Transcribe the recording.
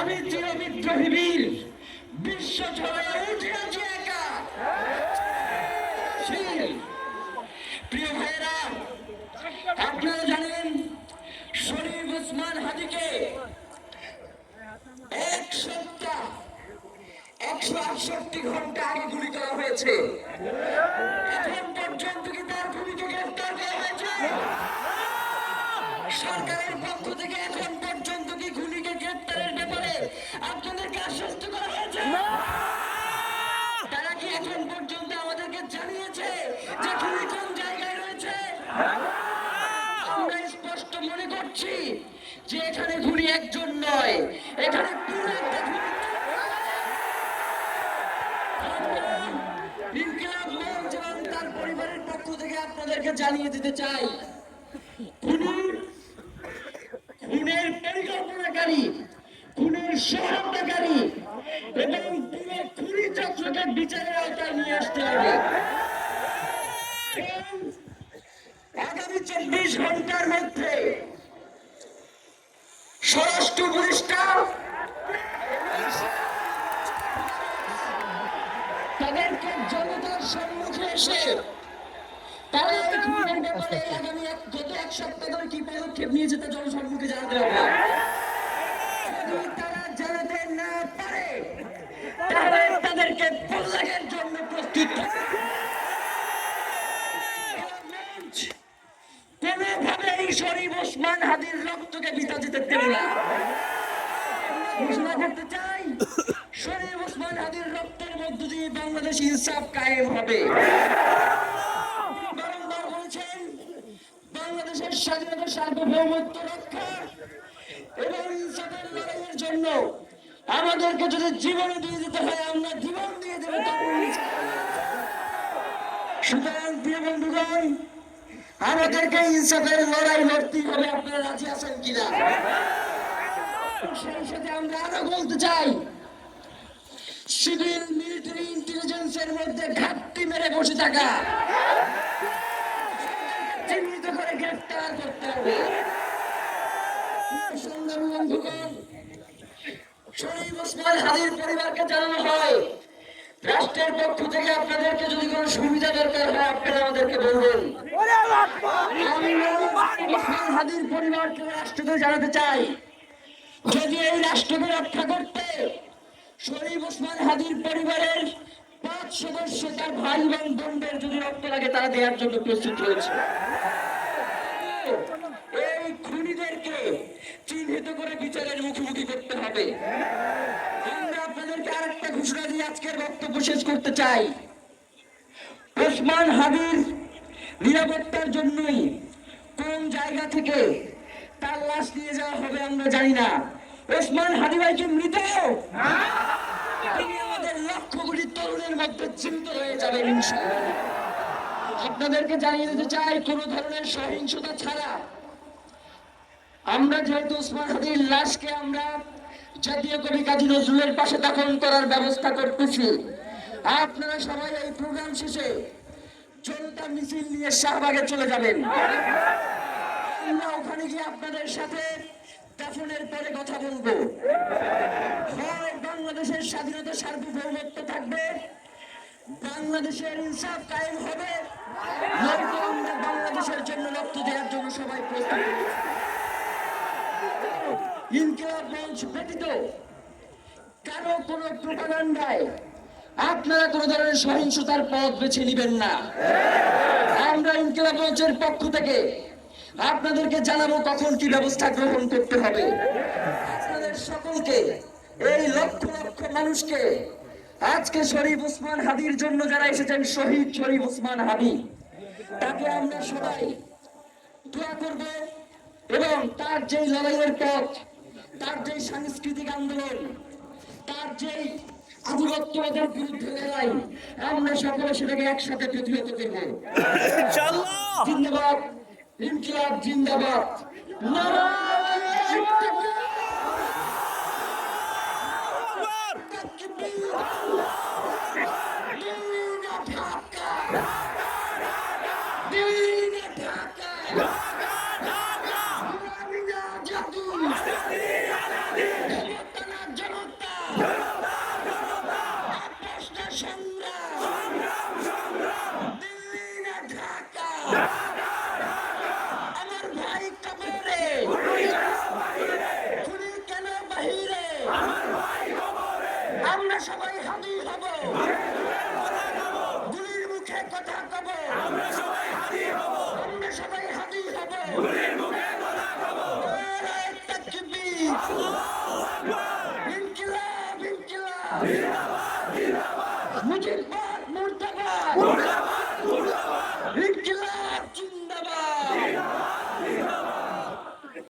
আমি চিরবিদ্রোহী বীর বিশ্ব ছড়ায় উঠে আছি একা। প্রিয় ভাইয়েরা, আপনারা জানেন শরীফ ওসমান হাদিকে এক সপ্তাহ 168 ঘন্টা আগে গুলি করা হয়েছে। এখন পর্যন্ত কি তার খুনিকে গ্রেফতার করা হয়েছে? সরকারের পক্ষ থেকে এখন পর্যন্ত কি খুনিকে গ্রেফতারের ব্যাপারে আপনাদেরকে আশ্বস্ত করা হয়েছে? তারা কি এখন পর্যন্ত আমাদেরকে জানিয়েছে যে খুনি কোন জায়গায় রয়েছে? আমরা স্পষ্ট মনে করছি যে এখানে খুনি একজন নয়, এখানে পুরো একটা খুনি। ইনকিলাব মঞ্চ এবং তার পরিবারের পক্ষ থেকে আপনাদেরকে জানিয়ে দিতে চাই, খুনের পরিকল্পনাকারী, খুনের সহায়তাকারী এবং পুরো খুনি চক্রকে বিচারের আওতায় নিয়ে আসতে হবে। আগামী 24 ঘন্টার মধ্যে স্বরাষ্ট্র উপদেষ্টা তাদেরকে জনতার সম্মুখে এসে তারা এই খুনের ব্যাপারে আগামী গত এক সপ্তাহ ধরে কি পদক্ষেপ নিয়েছে তা জনসম্মুখে জানাতে হবে। যদি তারা জানাতে না পারে তাহলে তাদেরকে বদলাগের জন্য প্রস্তুত কোনোভাবেই শরীফ ওসমান হাদির রক্তকে বৃথা যেতে দেব না। ঘোষণা করতে চাই, শরীফ ওসমান হাদির রক্তের মধ্য দিয়ে বাংলাদেশ ইনসাফ কায়েম হবে। বারংবার বলেছেন বাংলাদেশের স্বাধীনতা সার্বভৌমত্ব রক্ষা এবং ইনসাফের লড়াইয়ের জন্য আমাদেরকে যদি জীবন দিয়ে দিতে হয় আমরা জীবন দিয়ে দেব। সুতরাং প্রিয় বন্ধুগণ, আমাদেরকে ইনসাফের লড়াই লড়তেই হবে। আপনারা রাজি আছেন কিনা? সেই সাথে আমরা আরো বলতে চাই, সিভিল মিলিটারি ইন্টেলিজেন্সের মধ্যে ঘাটতি মেরে বসে থাকা চিহ্নিত করে গ্রেফতার করতে হবে। সংগ্রামী বন্ধুগণ, শরীফ ওসমান হাদির পরিবারকে জানানো হয় রাষ্ট্রের পক্ষ থেকে আপনাদেরকে যদি কোনো সুবিধা দরকার হয় আপনারা আমাদেরকে বলবেন। ওসমান হাদির পরিবারকে রাষ্ট্রকে জানাতে চাই, যদি এই রাষ্ট্রকে রক্ষা করতে শরীফ ওসমান হাদির পরিবারের 5 সদস্য তার ভাই এবং বোনদের যদি রক্ত লাগে তারা দেওয়ার জন্য প্রস্তুত রয়েছে। এই খুনিদেরকে চিহ্নিত করে বিচারের মুখোমুখি করতে হবে। আমরা আপনাদেরকে আরেকটা ঘোষণা দিয়ে আজকের বক্তব্য শেষ করতে চাই, ওসমান হাদির নিরাপত্তার জন্যই কোন জায়গা থেকে তার লাশ নিয়ে যাওয়া হবে আমরা জানি না। ওসমান হাদি ভাই কি মৃত? তিনি আমাদের লক্ষ কোটি তরুণের মধ্যে জীবিত হয়ে যাবেন ইনশাআল্লাহ। আপনাদেরকে জানিয়ে দিতে চাই, কোন ধরনের সহিংসতা ছাড়া আমরা যেহেতু ওসমান হাদির লাশকে আমরা জাতীয় কবি কাজী নজরুলের পাশে দাফন করার ব্যবস্থা করতেছি, আপনারা সবাই এই প্রোগ্রাম শেষে জনতা মিছিল নিয়ে শাহবাগে চলে যাবেন। আমরা ওখানে গিয়ে আপনাদের সাথে দাফনের পরে কথা বলবো। হয় বাংলাদেশের স্বাধীনতা সার্বভৌমত্ব থাকবে, বাংলাদেশের ইনসাফ কায়েম হবে, নয়তো আমরা বাংলাদেশের জন্য রক্ত দেওয়ার জন্য সবাই প্রস্তুত। ইনকিলাব মঞ্চ ব্যতীত কারো কোনো প্রোপাগান্ডায় আপনারা কোন ধরনের সহিংসতার পথ বেছে নেবেন না। আমরা ইনকিলাব মঞ্চের পক্ষ থেকে আপনাদেরকে জানাবো কখন কি ব্যবস্থা গ্রহণ করতে হবে। আপনাদের সকলকে, এই লক্ষ লক্ষ মানুষকে, আজকে শরীফ ওসমান হাদির জন্য যারা এসেছেন, শহীদ শরীফ ওসমান হাদি, তাকে আমরা সবাই দোয়া করব এবং তার যেই লড়াইয়ের পথ, তার যেই সাংস্কৃতিক আন্দোলন, তার যেই আধিপত্যবাদের বিরুদ্ধে লড়াই, আমরা সকলে সেটাকে একসাথে প্রতিহত করব ইনশাআল্লাহ। জিন্দাবাদ, ইনকিলাব জিন্দাবাদ, নারায়ে